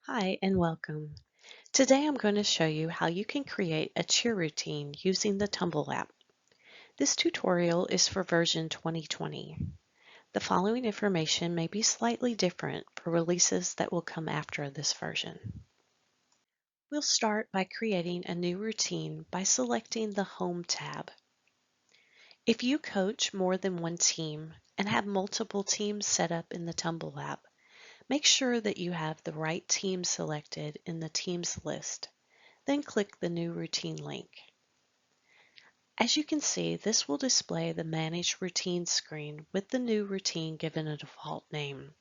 Hi and welcome. Today I'm going to show you how you can create a cheer routine using the Tumble app. This tutorial is for version 2020. The following information may be slightly different for releases that will come after this version. We'll start by creating a new routine by selecting the Home tab. If you coach more than one team and have multiple teams set up in the Tumble app, make sure that you have the right team selected in the Teams list. Then click the New Routine link. As you can see, this will display the Manage Routine screen with the new routine given a default name.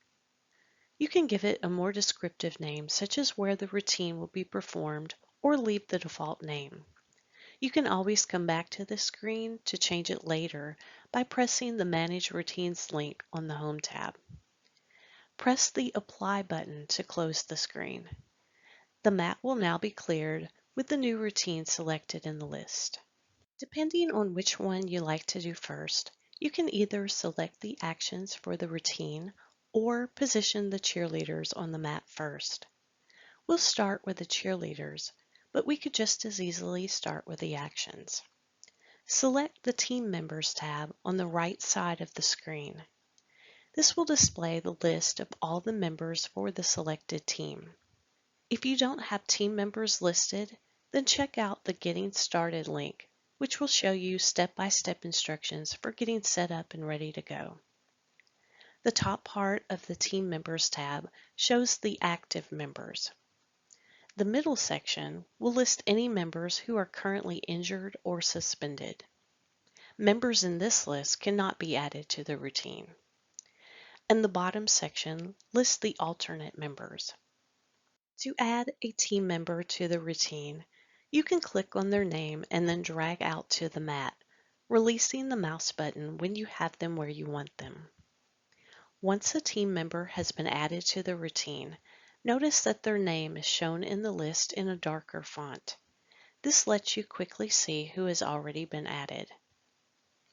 You can give it a more descriptive name, such as where the routine will be performed, or leave the default name. You can always come back to this screen to change it later by pressing the Manage Routines link on the Home tab. Press the Apply button to close the screen. The mat will now be cleared with the new routine selected in the list. Depending on which one you like to do first, you can either select the actions for the routine or position the cheerleaders on the mat first. We'll start with the cheerleaders, but we could just as easily start with the actions. Select the Team Members tab on the right side of the screen. This will display the list of all the members for the selected team. If you don't have team members listed, then check out the Getting Started link, which will show you step-by-step instructions for getting set up and ready to go. The top part of the Team Members tab shows the active members. The middle section will list any members who are currently injured or suspended. Members in this list cannot be added to the routine. And the bottom section lists the alternate members. To add a team member to the routine, you can click on their name and then drag out to the mat, releasing the mouse button when you have them where you want them. Once a team member has been added to the routine, notice that their name is shown in the list in a darker font. This lets you quickly see who has already been added.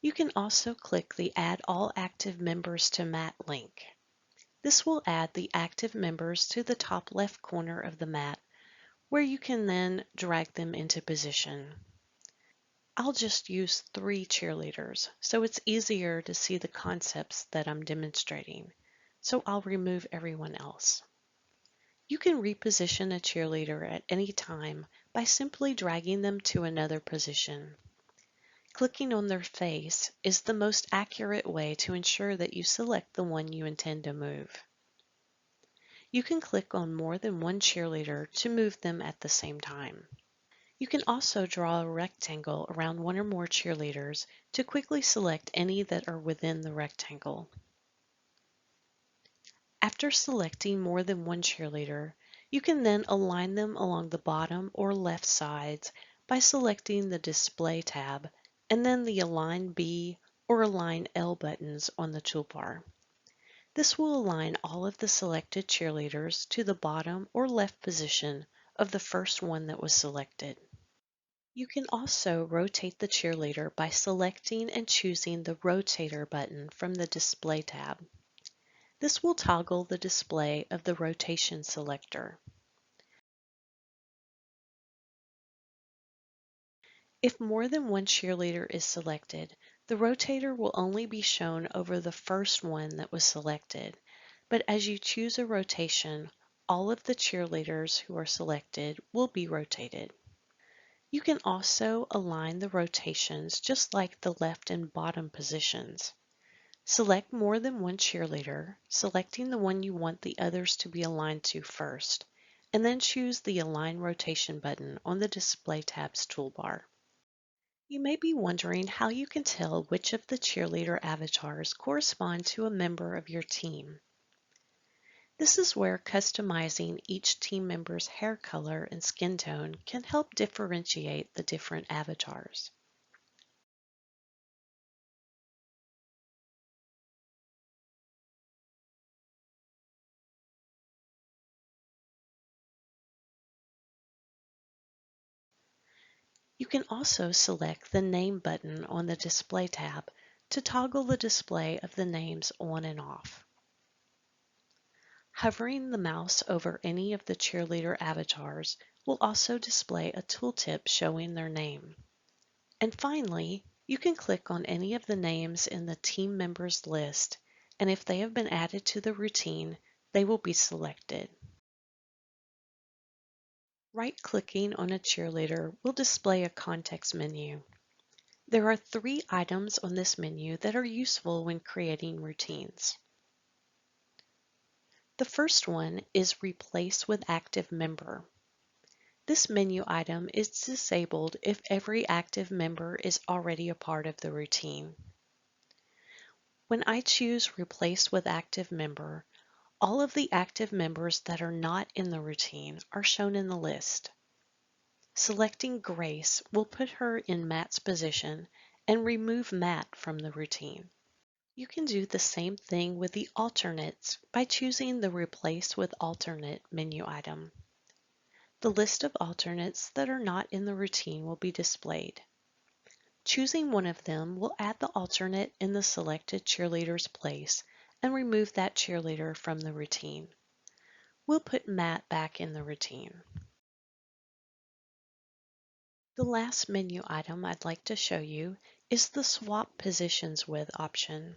You can also click the Add All Active Members to Mat link. This will add the active members to the top left corner of the mat, where you can then drag them into position. I'll just use 3 cheerleaders, so it's easier to see the concepts that I'm demonstrating, so I'll remove everyone else. You can reposition a cheerleader at any time by simply dragging them to another position. Clicking on their face is the most accurate way to ensure that you select the one you intend to move. You can click on more than one cheerleader to move them at the same time. You can also draw a rectangle around one or more cheerleaders to quickly select any that are within the rectangle. After selecting more than one cheerleader, you can then align them along the bottom or left sides by selecting the Display tab and then the Align B or Align L buttons on the toolbar. This will align all of the selected cheerleaders to the bottom or left position of the first one that was selected. You can also rotate the cheerleader by selecting and choosing the Rotator button from the Display tab. This will toggle the display of the rotation selector. If more than one cheerleader is selected, the rotator will only be shown over the first one that was selected, but as you choose a rotation, all of the cheerleaders who are selected will be rotated. You can also align the rotations just like the left and bottom positions. Select more than one cheerleader, selecting the one you want the others to be aligned to first, and then choose the Align Rotation button on the Display tab's toolbar. You may be wondering how you can tell which of the cheerleader avatars correspond to a member of your team. This is where customizing each team member's hair color and skin tone can help differentiate the different avatars. You can also select the Name button on the Display tab to toggle the display of the names on and off. Hovering the mouse over any of the cheerleader avatars will also display a tooltip showing their name. And finally, you can click on any of the names in the team members list, and if they have been added to the routine, they will be selected. Right-clicking on a cheerleader will display a context menu. There are 3 items on this menu that are useful when creating routines. The first one is Replace with Active Member. This menu item is disabled if every active member is already a part of the routine. When I choose Replace with Active Member, all of the active members that are not in the routine are shown in the list. Selecting Grace will put her in Matt's position and remove Matt from the routine. You can do the same thing with the alternates by choosing the Replace with Alternate menu item. The list of alternates that are not in the routine will be displayed. Choosing one of them will add the alternate in the selected cheerleader's place and remove that cheerleader from the routine. We'll put Matt back in the routine. The last menu item I'd like to show you is the Swap Positions With option.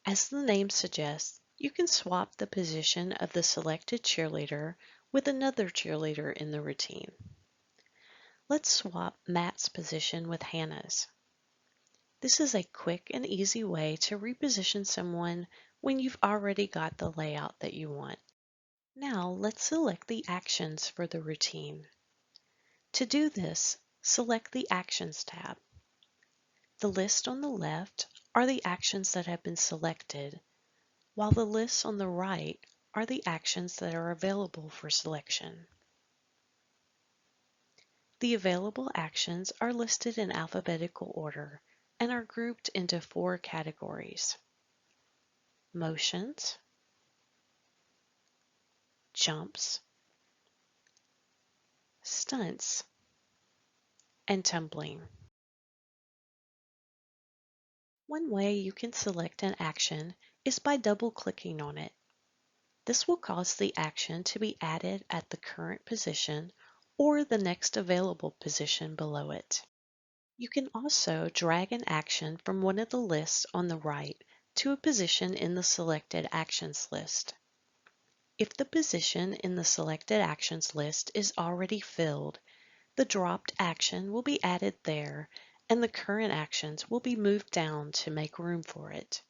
As the name suggests, you can swap the position of the selected cheerleader with another cheerleader in the routine. Let's swap Matt's position with Hannah's. This is a quick and easy way to reposition someone when you've already got the layout that you want. Now let's select the actions for the routine. To do this, select the Actions tab. The list on the left are the actions that have been selected, while the lists on the right are the actions that are available for selection. The available actions are listed in alphabetical order and are grouped into 4 categories: motions, jumps, stunts, and tumbling. One way you can select an action is by double-clicking on it. This will cause the action to be added at the current position or the next available position below it. You can also drag an action from one of the lists on the right to a position in the selected actions list. If the position in the selected actions list is already filled, the dropped action will be added there and the current actions will be moved down to make room for it.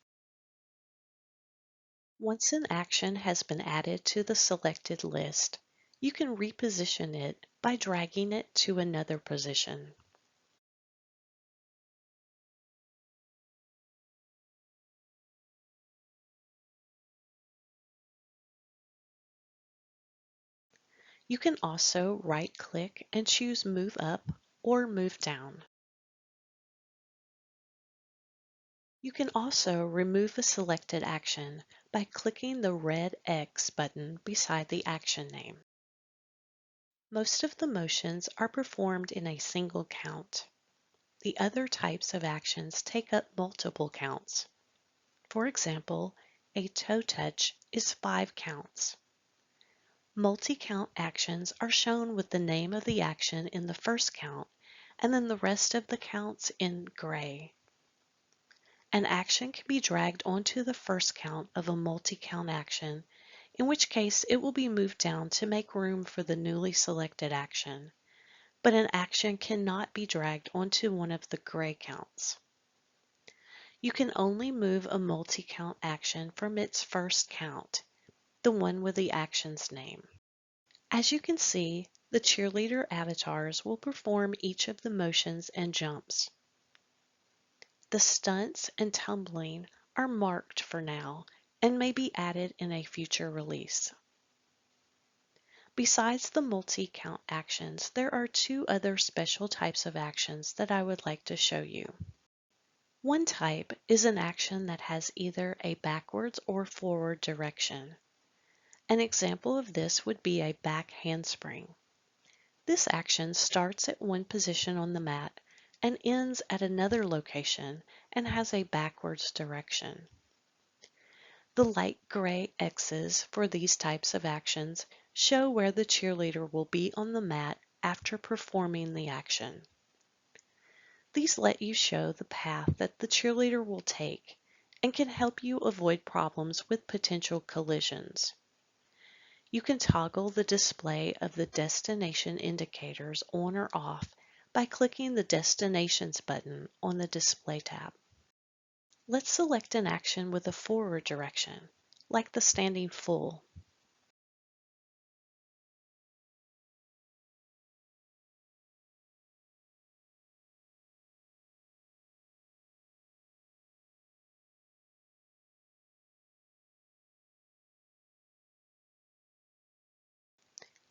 Once an action has been added to the selected list, you can reposition it by dragging it to another position. You can also right-click and choose Move Up or Move Down. You can also remove a selected action by clicking the red X button beside the action name. Most of the motions are performed in a single count. The other types of actions take up multiple counts. For example, a toe touch is 5 counts. Multi-count actions are shown with the name of the action in the first count and then the rest of the counts in gray. An action can be dragged onto the first count of a multi-count action, in which case it will be moved down to make room for the newly selected action, but an action cannot be dragged onto one of the gray counts. You can only move a multi-count action from its first count, the one with the action's name. As you can see, the cheerleader avatars will perform each of the motions and jumps. The stunts and tumbling are marked for now and may be added in a future release. Besides the multi-count actions, there are 2 other special types of actions that I would like to show you. One type is an action that has either a backwards or forward direction. An example of this would be a back handspring. This action starts at one position on the mat and ends at another location and has a backwards direction. The light gray X's for these types of actions show where the cheerleader will be on the mat after performing the action. These let you show the path that the cheerleader will take and can help you avoid problems with potential collisions. You can toggle the display of the destination indicators on or off by clicking the Destinations button on the Display tab. Let's select an action with a forward direction, like the standing full.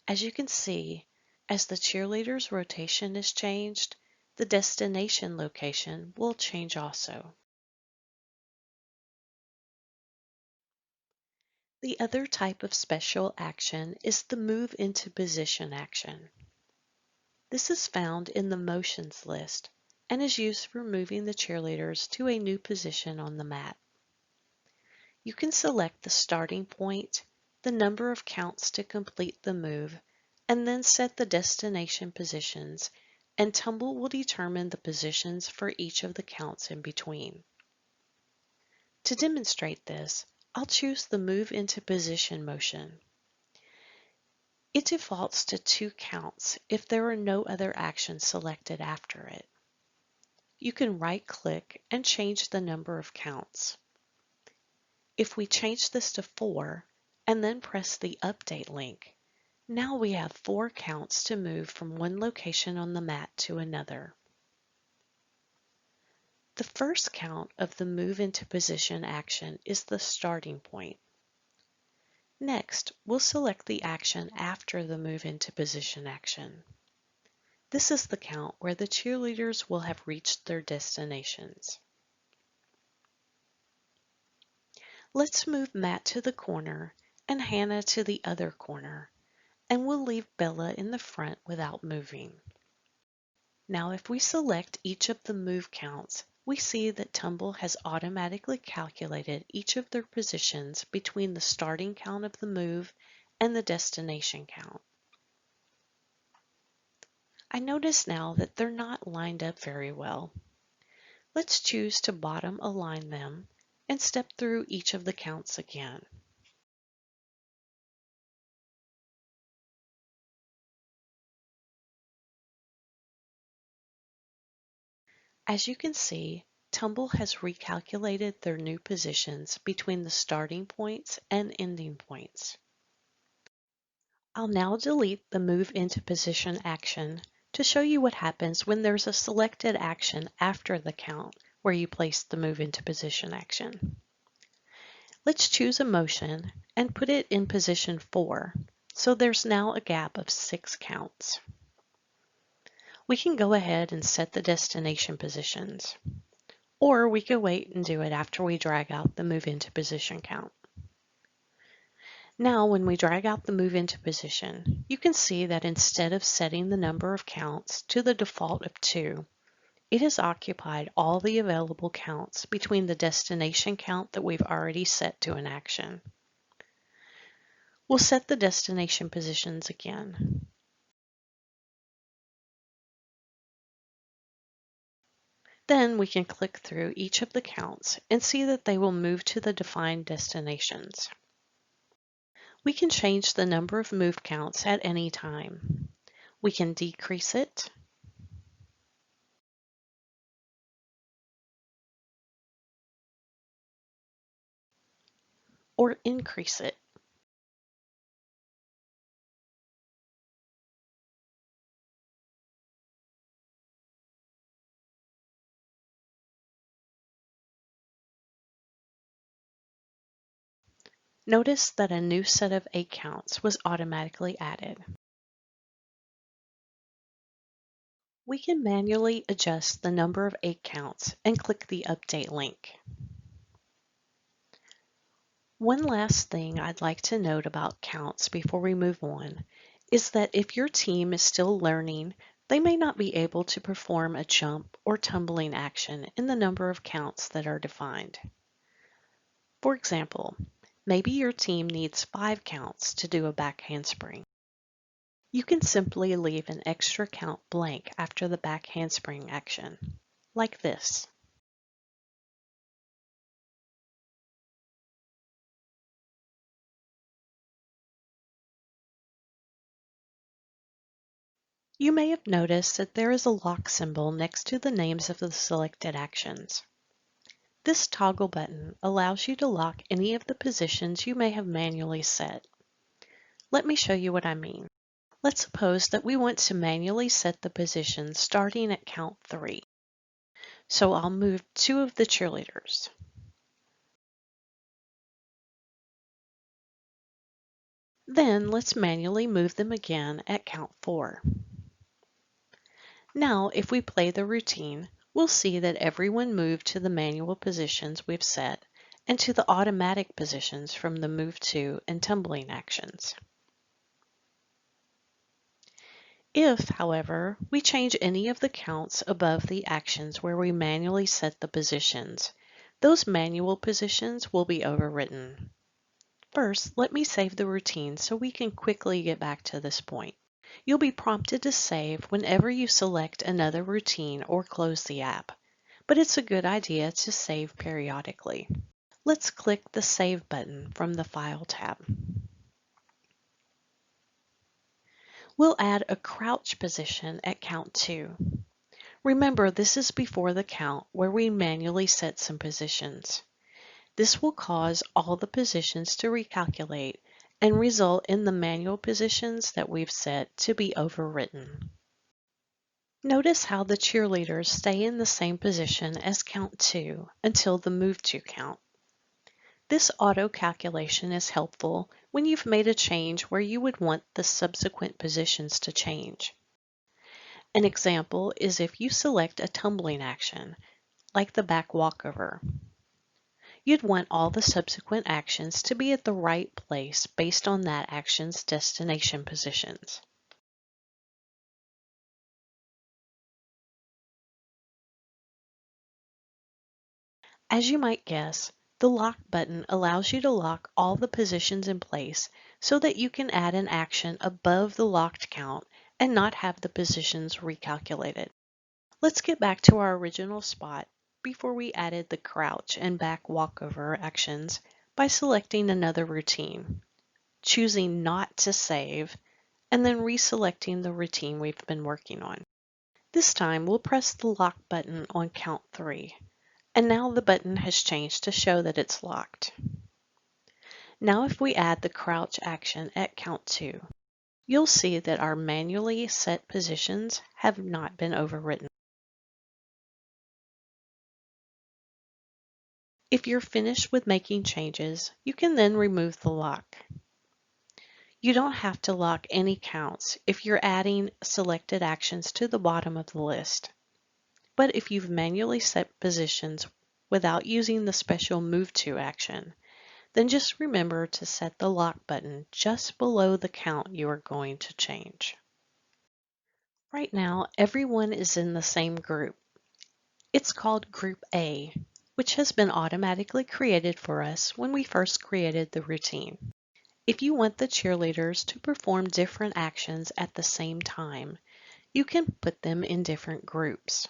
As you can see, as the cheerleader's rotation is changed, the destination location will change also. The other type of special action is the move into position action. This is found in the motions list and is used for moving the cheerleaders to a new position on the mat. You can select the starting point, the number of counts to complete the move, and then set the destination positions, and Tumble will determine the positions for each of the counts in between. To demonstrate this, I'll choose the Move into Position motion. It defaults to 2 counts if there are no other actions selected after it. You can right-click and change the number of counts. If we change this to 4 and then press the Update link, now we have 4 counts to move from one location on the mat to another. The first count of the Move into Position action is the starting point. Next, we'll select the action after the Move into Position action. This is the count where the cheerleaders will have reached their destinations. Let's move Matt to the corner and Hannah to the other corner, and we'll leave Bella in the front without moving. Now if we select each of the move counts, we see that Tumble has automatically calculated each of their positions between the starting count of the move and the destination count. I notice now that they're not lined up very well. Let's choose to bottom align them and step through each of the counts again. As you can see, Tumble has recalculated their new positions between the starting points and ending points. I'll now delete the Move into Position action to show you what happens when there's a selected action after the count where you placed the Move into Position action. Let's choose a motion and put it in position 4, so there's now a gap of 6 counts. We can go ahead and set the destination positions, or we could wait and do it after we drag out the Move into Position count. Now when we drag out the Move into Position, you can see that instead of setting the number of counts to the default of 2, it has occupied all the available counts between the destination count that we've already set to an action. We'll set the destination positions again. Then we can click through each of the counts and see that they will move to the defined destinations. We can change the number of move counts at any time. We can decrease it, or increase it. Notice that a new set of 8 counts was automatically added. We can manually adjust the number of 8 counts and click the Update link. One last thing I'd like to note about counts before we move on is that if your team is still learning, they may not be able to perform a jump or tumbling action in the number of counts that are defined. For example, maybe your team needs 5 counts to do a back handspring. You can simply leave an extra count blank after the back handspring action, like this. You may have noticed that there is a lock symbol next to the names of the selected actions. This toggle button allows you to lock any of the positions you may have manually set. Let me show you what I mean. Let's suppose that we want to manually set the positions starting at count 3. So I'll move 2 of the cheerleaders. Then let's manually move them again at count 4. Now, if we play the routine, we'll see that everyone moved to the manual positions we've set and to the automatic positions from the move to and tumbling actions. If, however, we change any of the counts above the actions where we manually set the positions, those manual positions will be overwritten. First, let me save the routine so we can quickly get back to this point. You'll be prompted to save whenever you select another routine or close the app, but it's a good idea to save periodically. Let's click the Save button from the File tab. We'll add a crouch position at count 2. Remember, this is before the count where we manually set some positions. This will cause all the positions to recalculate and result in the manual positions that we've set to be overwritten. Notice how the cheerleaders stay in the same position as count 2 until the move to count. This auto calculation is helpful when you've made a change where you would want the subsequent positions to change. An example is if you select a tumbling action, like the back walkover. You'd want all the subsequent actions to be at the right place based on that action's destination positions. As you might guess, the Lock button allows you to lock all the positions in place so that you can add an action above the locked count and not have the positions recalculated. Let's get back to our original spot before we added the crouch and back walkover actions by selecting another routine, choosing not to save, and then reselecting the routine we've been working on. This time we'll press the Lock button on count 3. And now the button has changed to show that it's locked. Now if we add the crouch action at count 2, you'll see that our manually set positions have not been overwritten. If you're finished with making changes, you can then remove the lock. You don't have to lock any counts if you're adding selected actions to the bottom of the list. But if you've manually set positions without using the special Move To action, then just remember to set the lock button just below the count you are going to change. Right now, everyone is in the same group. It's called Group A, which has been automatically created for us when we first created the routine. If you want the cheerleaders to perform different actions at the same time, you can put them in different groups.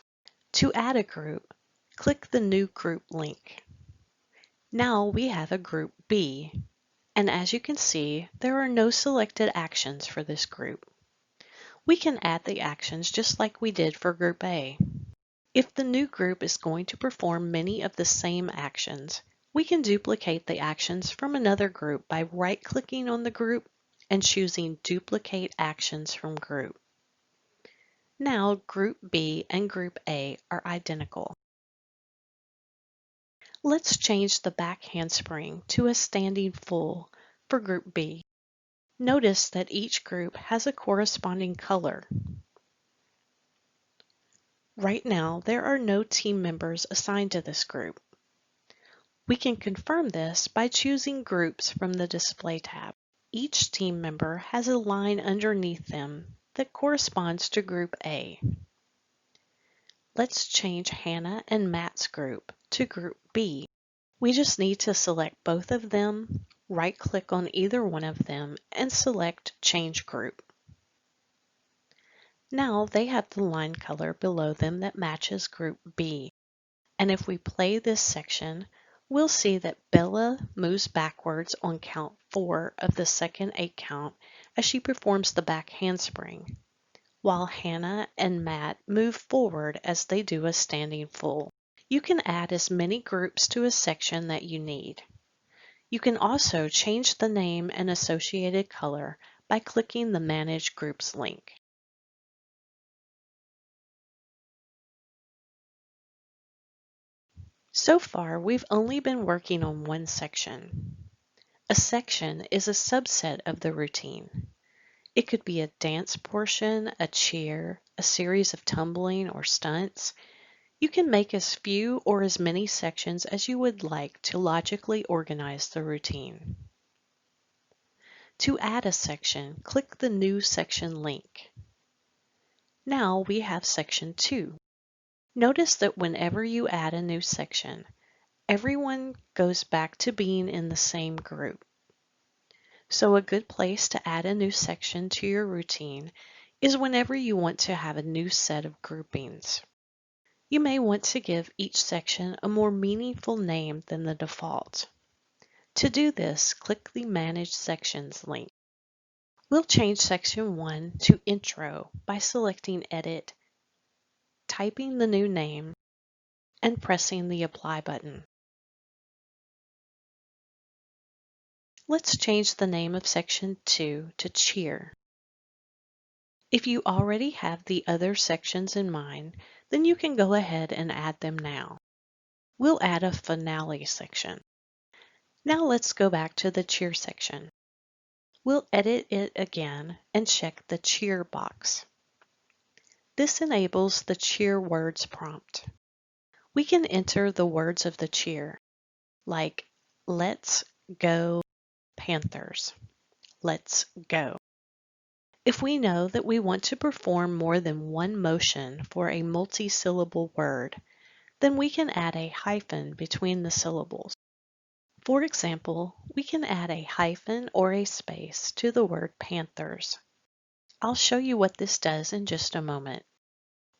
To add a group, click the New Group link. Now we have a Group B, and as you can see, there are no selected actions for this group. We can add the actions just like we did for Group A. If the new group is going to perform many of the same actions, we can duplicate the actions from another group by right-clicking on the group and choosing Duplicate Actions from Group. Now Group B and Group A are identical. Let's change the back handspring to a standing full for Group B. Notice that each group has a corresponding color. Right now, there are no team members assigned to this group. We can confirm this by choosing Groups from the Display tab. Each team member has a line underneath them that corresponds to Group A. Let's change Hannah and Matt's group to Group B. We just need to select both of them, right-click on either one of them, and select Change Group. Now they have the line color below them that matches Group B. And if we play this section, we'll see that Bella moves backwards on count 4 of the second 8 count as she performs the back handspring, while Hannah and Matt move forward as they do a standing full. You can add as many groups to a section that you need. You can also change the name and associated color by clicking the Manage Groups link. So far, we've only been working on one section. A section is a subset of the routine. It could be a dance portion, a cheer, a series of tumbling or stunts. You can make as few or as many sections as you would like to logically organize the routine. To add a section, click the New Section link. Now we have Section 2. Notice that whenever you add a new section, everyone goes back to being in the same group. So a good place to add a new section to your routine is whenever you want to have a new set of groupings. You may want to give each section a more meaningful name than the default. To do this, click the Manage Sections link. We'll change Section 1 to Intro by selecting Edit, typing the new name, and pressing the Apply button. Let's change the name of Section 2 to Cheer. If you already have the other sections in mind, then you can go ahead and add them now. We'll add a finale section. Now let's go back to the cheer section. We'll edit it again and check the cheer box. This enables the cheer words prompt. We can enter the words of the cheer, like "Let's go Panthers." Let's go. If we know that we want to perform more than one motion for a multi-syllable word, then we can add a hyphen between the syllables. For example, we can add a hyphen or a space to the word Panthers. I'll show you what this does in just a moment.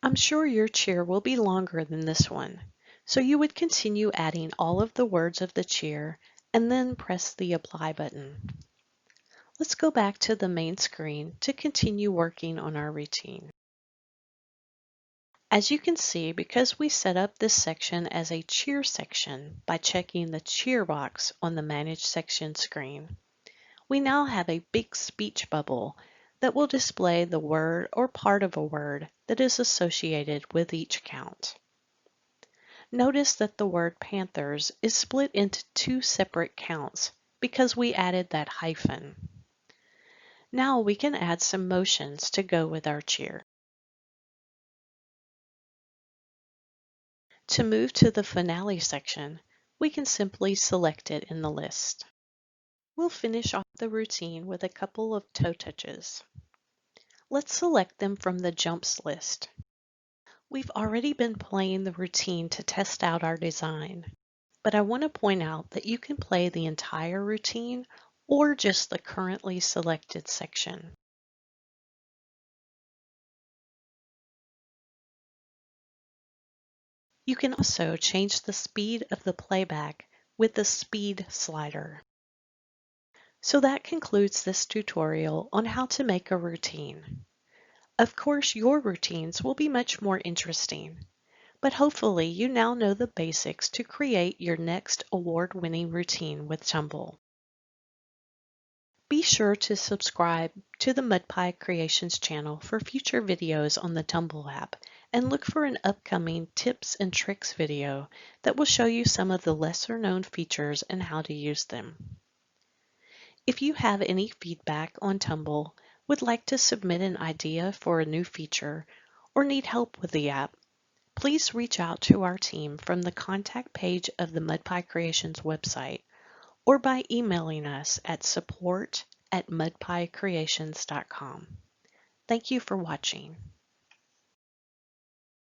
I'm sure your cheer will be longer than this one, so you would continue adding all of the words of the cheer and then press the Apply button. Let's go back to the main screen to continue working on our routine. As you can see, because we set up this section as a cheer section by checking the cheer box on the Manage Section screen, we now have a big speech bubble that will display the word or part of a word that is associated with each count. Notice that the word Panthers is split into 2 separate counts because we added that hyphen. Now we can add some motions to go with our cheer. To move to the finale section, we can simply select it in the list. We'll finish off the routine with a couple of toe touches. Let's select them from the jumps list. We've already been playing the routine to test out our design, but I want to point out that you can play the entire routine or just the currently selected section. You can also change the speed of the playback with the speed slider. So that concludes this tutorial on how to make a routine. Of course, your routines will be much more interesting, but hopefully you now know the basics to create your next award-winning routine with Tumble. Be sure to subscribe to the MudPie Creations channel for future videos on the Tumble app, and look for an upcoming tips and tricks video that will show you some of the lesser known features and how to use them. If you have any feedback on Tumble, would like to submit an idea for a new feature, or need help with the app, please reach out to our team from the contact page of the MudPie Creations website, or by emailing us at support@mudpiecreations.com. Thank you for watching.